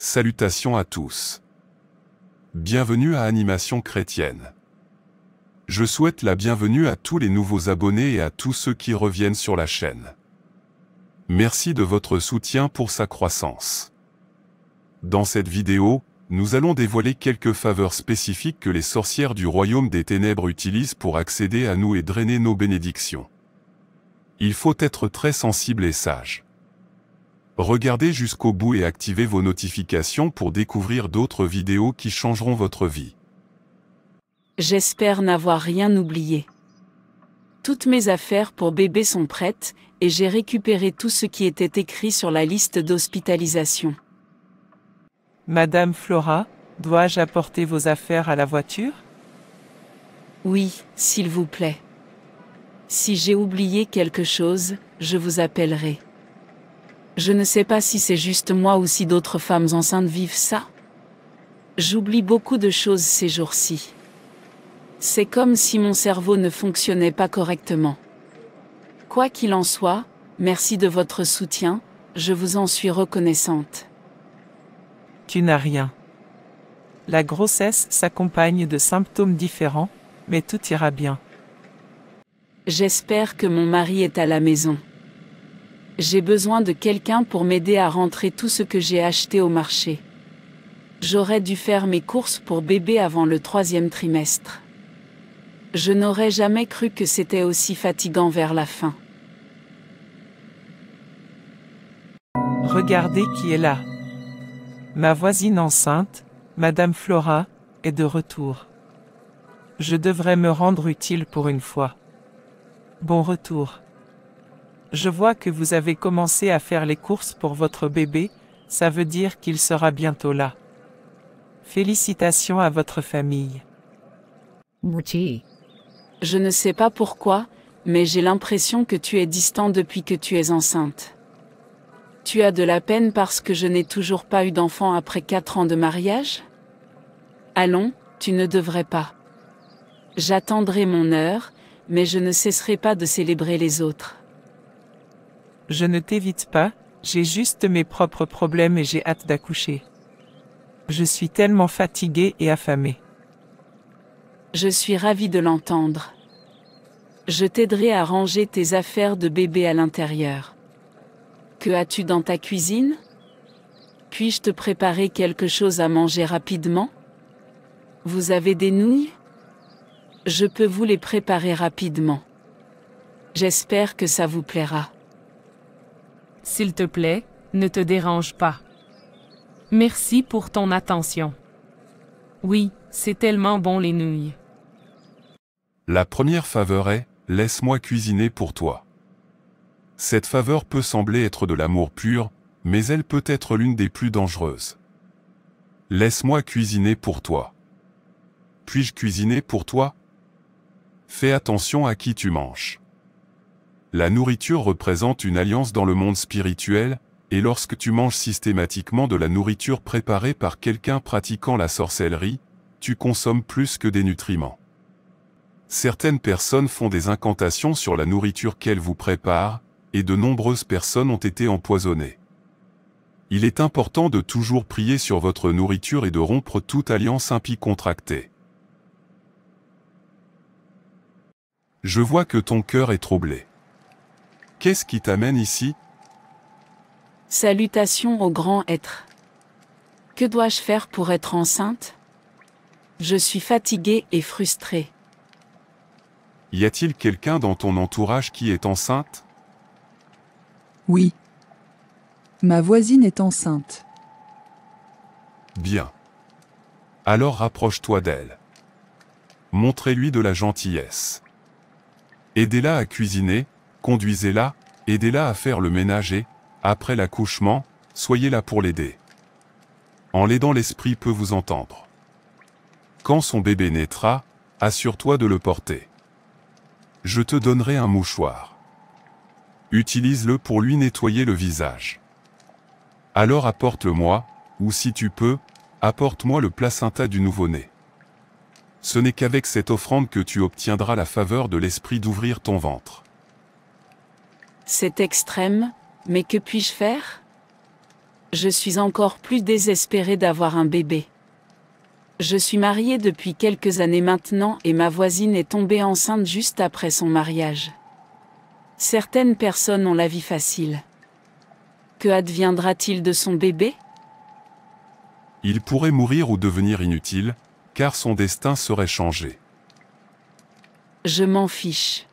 Salutations à tous. Bienvenue à Animation Chrétienne. Je souhaite la bienvenue à tous les nouveaux abonnés et à tous ceux qui reviennent sur la chaîne. Merci de votre soutien pour sa croissance. Dans cette vidéo, nous allons dévoiler quelques faveurs spécifiques que les sorcières du royaume des ténèbres utilisent pour accéder à nous et drainer nos bénédictions. Il faut être très sensible et sage. Regardez jusqu'au bout et activez vos notifications pour découvrir d'autres vidéos qui changeront votre vie. J'espère n'avoir rien oublié. Toutes mes affaires pour bébé sont prêtes, et j'ai récupéré tout ce qui était écrit sur la liste d'hospitalisation. Madame Flora, dois-je apporter vos affaires à la voiture? Oui, s'il vous plaît. Si j'ai oublié quelque chose, je vous appellerai. Je ne sais pas si c'est juste moi ou si d'autres femmes enceintes vivent ça. J'oublie beaucoup de choses ces jours-ci. C'est comme si mon cerveau ne fonctionnait pas correctement. Quoi qu'il en soit, merci de votre soutien, je vous en suis reconnaissante. Tu n'as rien. La grossesse s'accompagne de symptômes différents, mais tout ira bien. J'espère que mon mari est à la maison. J'ai besoin de quelqu'un pour m'aider à rentrer tout ce que j'ai acheté au marché. J'aurais dû faire mes courses pour bébé avant le 3e trimestre. Je n'aurais jamais cru que c'était aussi fatigant vers la fin. Regardez qui est là. Ma voisine enceinte, Madame Flora, est de retour. Je devrais me rendre utile pour une fois. Bon retour. Je vois que vous avez commencé à faire les courses pour votre bébé, ça veut dire qu'il sera bientôt là. Félicitations à votre famille. Je ne sais pas pourquoi, mais j'ai l'impression que tu es distant depuis que tu es enceinte. Tu as de la peine parce que je n'ai toujours pas eu d'enfant après 4 ans de mariage? Allons, tu ne devrais pas. J'attendrai mon heure, mais je ne cesserai pas de célébrer les autres. Je ne t'évite pas, j'ai juste mes propres problèmes et j'ai hâte d'accoucher. Je suis tellement fatiguée et affamée. Je suis ravie de l'entendre. Je t'aiderai à ranger tes affaires de bébé à l'intérieur. Que as-tu dans ta cuisine? Puis-je te préparer quelque chose à manger rapidement? Vous avez des nouilles? Je peux vous les préparer rapidement. J'espère que ça vous plaira. S'il te plaît, ne te dérange pas. Merci pour ton attention. Oui, c'est tellement bon les nouilles. La première faveur est « Laisse-moi cuisiner pour toi ». Cette faveur peut sembler être de l'amour pur, mais elle peut être l'une des plus dangereuses. Laisse-moi cuisiner pour toi. Puis-je cuisiner pour toi? Fais attention à qui tu manges. La nourriture représente une alliance dans le monde spirituel, et lorsque tu manges systématiquement de la nourriture préparée par quelqu'un pratiquant la sorcellerie, tu consommes plus que des nutriments. Certaines personnes font des incantations sur la nourriture qu'elles vous préparent, et de nombreuses personnes ont été empoisonnées. Il est important de toujours prier sur votre nourriture et de rompre toute alliance impie contractée. Je vois que ton cœur est troublé. Qu'est-ce qui t'amène ici? Salutations au grand être. Que dois-je faire pour être enceinte? Je suis fatiguée et frustrée. Y a-t-il quelqu'un dans ton entourage qui est enceinte? Oui. Ma voisine est enceinte. Bien. Alors rapproche-toi d'elle. Montrez-lui de la gentillesse. Aidez-la à cuisiner, conduisez-la, aidez-la à faire le ménage et, après l'accouchement, soyez là pour l'aider. En l'aidant, l'esprit peut vous entendre. Quand son bébé naîtra, assure-toi de le porter. Je te donnerai un mouchoir. Utilise-le pour lui nettoyer le visage. Alors apporte-le-moi, ou si tu peux, apporte-moi le placenta du nouveau-né. Ce n'est qu'avec cette offrande que tu obtiendras la faveur de l'esprit d'ouvrir ton ventre. C'est extrême, mais que puis-je faire? Je suis encore plus désespérée d'avoir un bébé. Je suis mariée depuis quelques années maintenant et ma voisine est tombée enceinte juste après son mariage. Certaines personnes ont la vie facile. Que adviendra-t-il de son bébé ? Il pourrait mourir ou devenir inutile, car son destin serait changé. Je m'en fiche.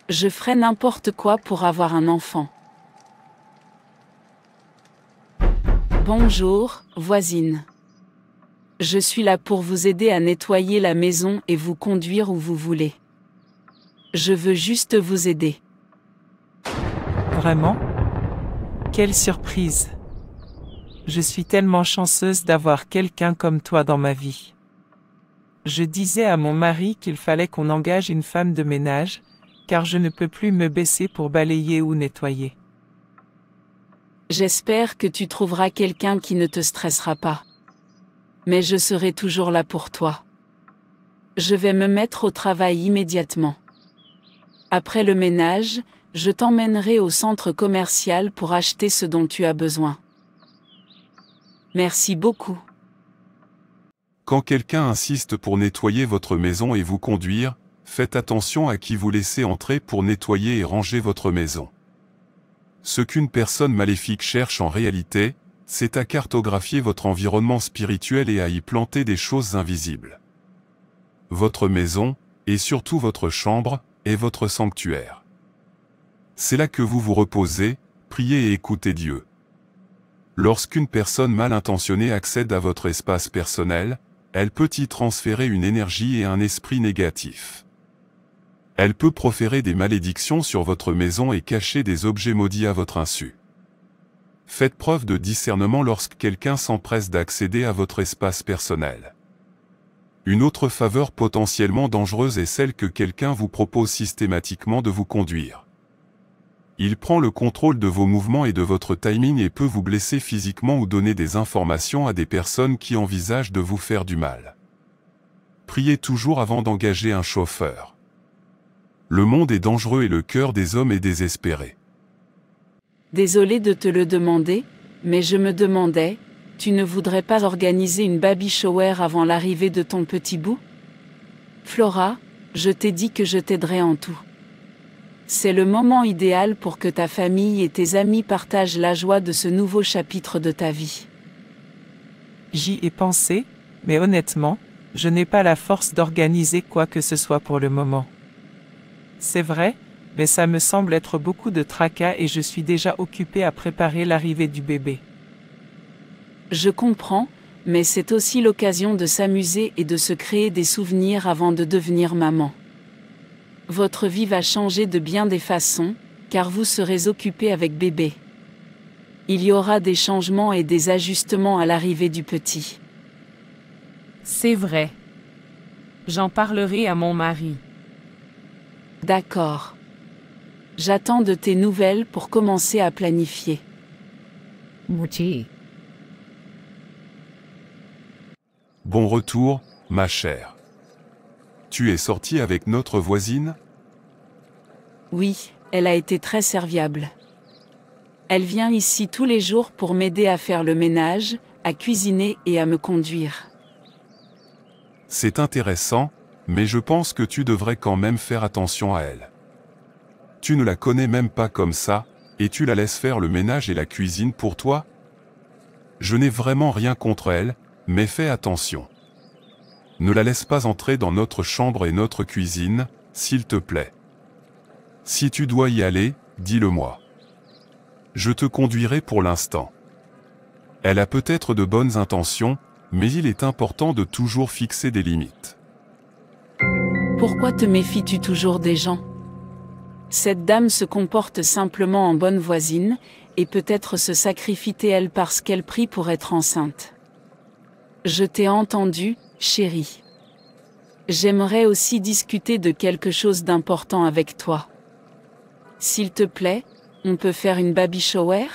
Je ferai n'importe quoi pour avoir un enfant. Bonjour, voisine. Je suis là pour vous aider à nettoyer la maison et vous conduire où vous voulez. Je veux juste vous aider. Vraiment? Quelle surprise! Je suis tellement chanceuse d'avoir quelqu'un comme toi dans ma vie. Je disais à mon mari qu'il fallait qu'on engage une femme de ménage, car je ne peux plus me baisser pour balayer ou nettoyer. J'espère que tu trouveras quelqu'un qui ne te stressera pas. Mais je serai toujours là pour toi. Je vais me mettre au travail immédiatement. Après le ménage, je t'emmènerai au centre commercial pour acheter ce dont tu as besoin. Merci beaucoup. Quand quelqu'un insiste pour nettoyer votre maison et vous conduire, faites attention à qui vous laissez entrer pour nettoyer et ranger votre maison. Ce qu'une personne maléfique cherche en réalité, c'est à cartographier votre environnement spirituel et à y planter des choses invisibles. Votre maison, et surtout votre chambre, est votre sanctuaire. C'est là que vous vous reposez, priez et écoutez Dieu. Lorsqu'une personne mal intentionnée accède à votre espace personnel, elle peut y transférer une énergie et un esprit négatif. Elle peut proférer des malédictions sur votre maison et cacher des objets maudits à votre insu. Faites preuve de discernement lorsque quelqu'un s'empresse d'accéder à votre espace personnel. Une autre faveur potentiellement dangereuse est celle que quelqu'un vous propose systématiquement de vous conduire. Il prend le contrôle de vos mouvements et de votre timing et peut vous blesser physiquement ou donner des informations à des personnes qui envisagent de vous faire du mal. Priez toujours avant d'engager un chauffeur. Le monde est dangereux et le cœur des hommes est désespéré. Désolée de te le demander, mais je me demandais, tu ne voudrais pas organiser une baby shower avant l'arrivée de ton petit bout ? Flora, je t'ai dit que je t'aiderais en tout. C'est le moment idéal pour que ta famille et tes amis partagent la joie de ce nouveau chapitre de ta vie. J'y ai pensé, mais honnêtement, je n'ai pas la force d'organiser quoi que ce soit pour le moment. C'est vrai, mais ça me semble être beaucoup de tracas et je suis déjà occupée à préparer l'arrivée du bébé. Je comprends, mais c'est aussi l'occasion de s'amuser et de se créer des souvenirs avant de devenir maman. Votre vie va changer de bien des façons, car vous serez occupé avec bébé. Il y aura des changements et des ajustements à l'arrivée du petit. C'est vrai. J'en parlerai à mon mari. D'accord. J'attends de tes nouvelles pour commencer à planifier. Mouti. Bon retour, ma chère. Tu es sortie avec notre voisine ? Oui, elle a été très serviable. Elle vient ici tous les jours pour m'aider à faire le ménage, à cuisiner et à me conduire. C'est intéressant, mais je pense que tu devrais quand même faire attention à elle. Tu ne la connais même pas comme ça, et tu la laisses faire le ménage et la cuisine pour toi ? Je n'ai vraiment rien contre elle, mais fais attention. Ne la laisse pas entrer dans notre chambre et notre cuisine, s'il te plaît. Si tu dois y aller, dis-le-moi. Je te conduirai pour l'instant. Elle a peut-être de bonnes intentions, mais il est important de toujours fixer des limites. Pourquoi te méfies-tu toujours des gens ? Cette dame se comporte simplement en bonne voisine, et peut-être se sacrifie-t-elle parce qu'elle prie pour être enceinte. Je t'ai entendu, chérie. J'aimerais aussi discuter de quelque chose d'important avec toi. S'il te plaît, on peut faire une baby shower ?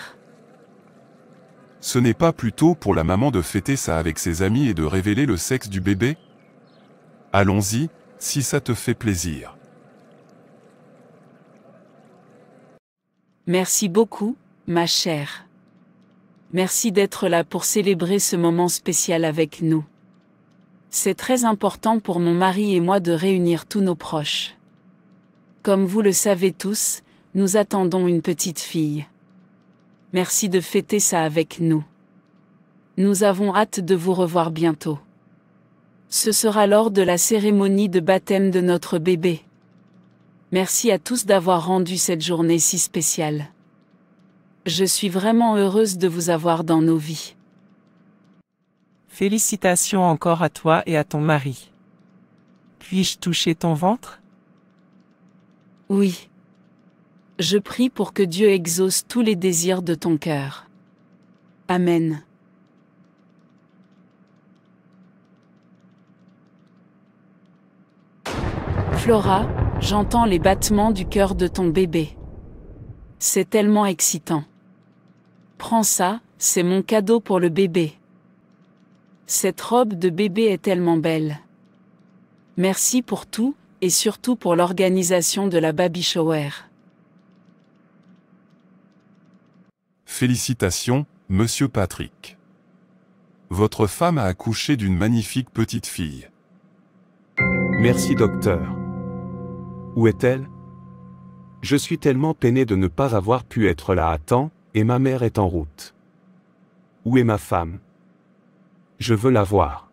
Ce n'est pas plutôt pour la maman de fêter ça avec ses amis et de révéler le sexe du bébé ? Allons-y, si ça te fait plaisir. Merci beaucoup, ma chère. Merci d'être là pour célébrer ce moment spécial avec nous. C'est très important pour mon mari et moi de réunir tous nos proches. Comme vous le savez tous, nous attendons une petite fille. Merci de fêter ça avec nous. Nous avons hâte de vous revoir bientôt. Ce sera lors de la cérémonie de baptême de notre bébé. Merci à tous d'avoir rendu cette journée si spéciale. Je suis vraiment heureuse de vous avoir dans nos vies. Félicitations encore à toi et à ton mari. Puis-je toucher ton ventre? Oui. Je prie pour que Dieu exauce tous les désirs de ton cœur. Amen. Flora, j'entends les battements du cœur de ton bébé. C'est tellement excitant. Prends ça, c'est mon cadeau pour le bébé. Cette robe de bébé est tellement belle. Merci pour tout, et surtout pour l'organisation de la baby shower. Félicitations, Monsieur Patrick. Votre femme a accouché d'une magnifique petite fille. Merci docteur. Où est-elle? Je suis tellement peiné de ne pas avoir pu être là à temps, et ma mère est en route. Où est ma femme? Je veux la voir.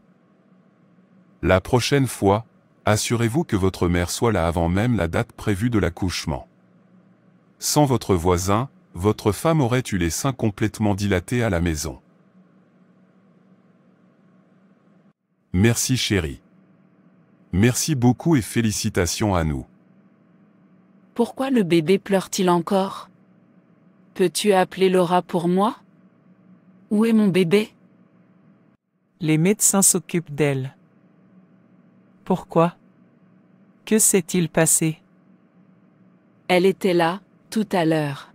La prochaine fois, assurez-vous que votre mère soit là avant même la date prévue de l'accouchement. Sans votre voisin, votre femme aurait eu les seins complètement dilatés à la maison. Merci chérie. Merci beaucoup et félicitations à nous. Pourquoi le bébé pleure-t-il encore? Peux-tu appeler Laura pour moi? Où est mon bébé? Les médecins s'occupent d'elle. Pourquoi? Que s'est-il passé? Elle était là, tout à l'heure.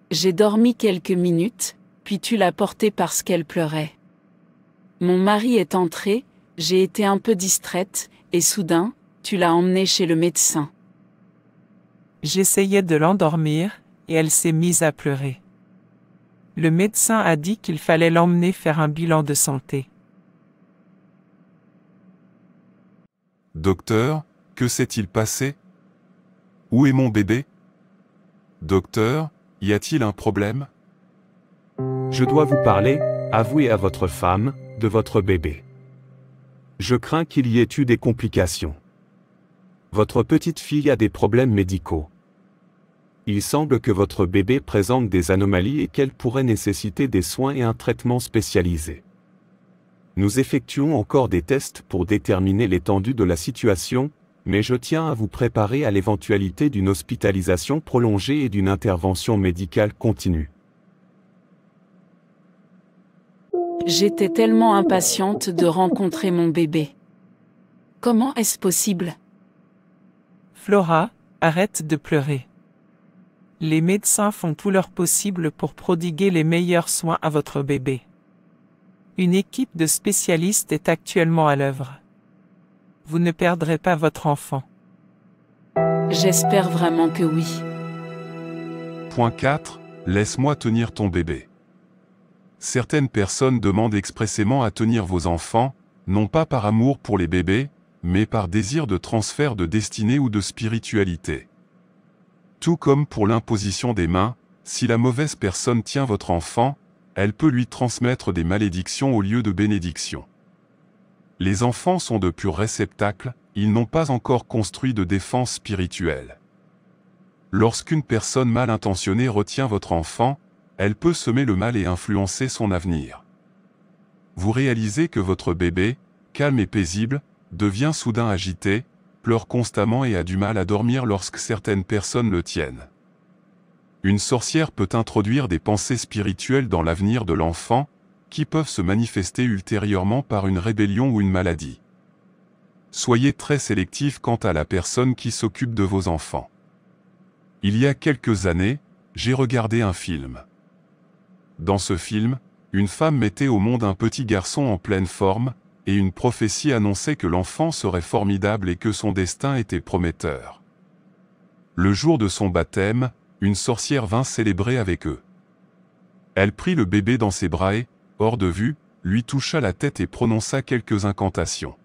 J'ai dormi quelques minutes, puis tu l'as portée parce qu'elle pleurait. Mon mari est entré, j'ai été un peu distraite, et soudain, tu l'as emmenée chez le médecin. J'essayais de l'endormir, et elle s'est mise à pleurer. Le médecin a dit qu'il fallait l'emmener faire un bilan de santé. Docteur, que s'est-il passé? Où est mon bébé? Docteur, y a-t-il un problème? Je dois vous parler, avouez à votre femme, de votre bébé. Je crains qu'il y ait eu des complications. Votre petite fille a des problèmes médicaux. Il semble que votre bébé présente des anomalies et qu'elle pourrait nécessiter des soins et un traitement spécialisé. Nous effectuons encore des tests pour déterminer l'étendue de la situation, mais je tiens à vous préparer à l'éventualité d'une hospitalisation prolongée et d'une intervention médicale continue. J'étais tellement impatiente de rencontrer mon bébé. Comment est-ce possible? Flora, arrête de pleurer. Les médecins font tout leur possible pour prodiguer les meilleurs soins à votre bébé. Une équipe de spécialistes est actuellement à l'œuvre. Vous ne perdrez pas votre enfant. J'espère vraiment que oui. Point 4. Laisse-moi tenir ton bébé. Certaines personnes demandent expressément à tenir vos enfants, non pas par amour pour les bébés, mais par désir de transfert de destinée ou de spiritualité. Tout comme pour l'imposition des mains, si la mauvaise personne tient votre enfant, elle peut lui transmettre des malédictions au lieu de bénédictions. Les enfants sont de purs réceptacles, ils n'ont pas encore construit de défense spirituelle. Lorsqu'une personne mal intentionnée retient votre enfant, elle peut semer le mal et influencer son avenir. Vous réalisez que votre bébé, calme et paisible, devient soudain agité, pleure constamment et a du mal à dormir lorsque certaines personnes le tiennent. Une sorcière peut introduire des pensées spirituelles dans l'avenir de l'enfant, qui peuvent se manifester ultérieurement par une rébellion ou une maladie. Soyez très sélectif quant à la personne qui s'occupe de vos enfants. Il y a quelques années, j'ai regardé un film. Dans ce film, une femme mettait au monde un petit garçon en pleine forme, et une prophétie annonçait que l'enfant serait formidable et que son destin était prometteur. Le jour de son baptême, une sorcière vint célébrer avec eux. Elle prit le bébé dans ses bras et, hors de vue, lui toucha la tête et prononça quelques incantations.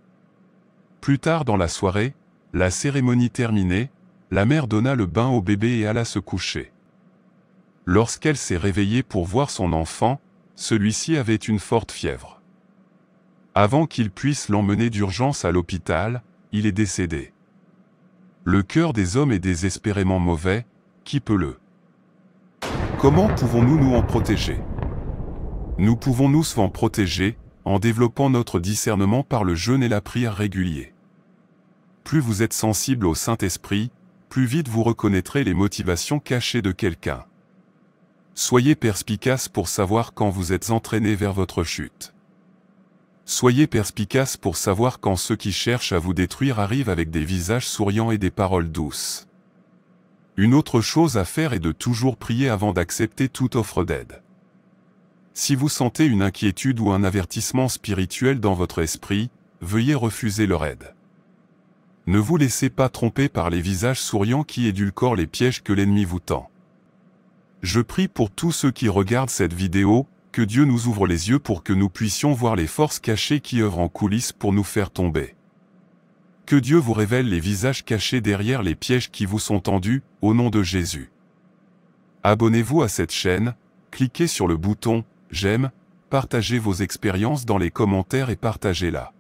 Plus tard dans la soirée, la cérémonie terminée, la mère donna le bain au bébé et alla se coucher. Lorsqu'elle s'est réveillée pour voir son enfant, celui-ci avait une forte fièvre. Avant qu'il puisse l'emmener d'urgence à l'hôpital, il est décédé. Le cœur des hommes est désespérément mauvais, qui peut le? Comment pouvons-nous nous en protéger? Nous pouvons nous en protéger, en développant notre discernement par le jeûne et la prière réguliers. Plus vous êtes sensible au Saint-Esprit, plus vite vous reconnaîtrez les motivations cachées de quelqu'un. Soyez perspicace pour savoir quand vous êtes entraîné vers votre chute. Soyez perspicace pour savoir quand ceux qui cherchent à vous détruire arrivent avec des visages souriants et des paroles douces. Une autre chose à faire est de toujours prier avant d'accepter toute offre d'aide. Si vous sentez une inquiétude ou un avertissement spirituel dans votre esprit, veuillez refuser leur aide. Ne vous laissez pas tromper par les visages souriants qui édulcorent les pièges que l'ennemi vous tend. Je prie pour tous ceux qui regardent cette vidéo, que Dieu nous ouvre les yeux pour que nous puissions voir les forces cachées qui œuvrent en coulisses pour nous faire tomber. Que Dieu vous révèle les visages cachés derrière les pièges qui vous sont tendus, au nom de Jésus. Abonnez-vous à cette chaîne, cliquez sur le bouton « J'aime », partagez vos expériences dans les commentaires et partagez-la.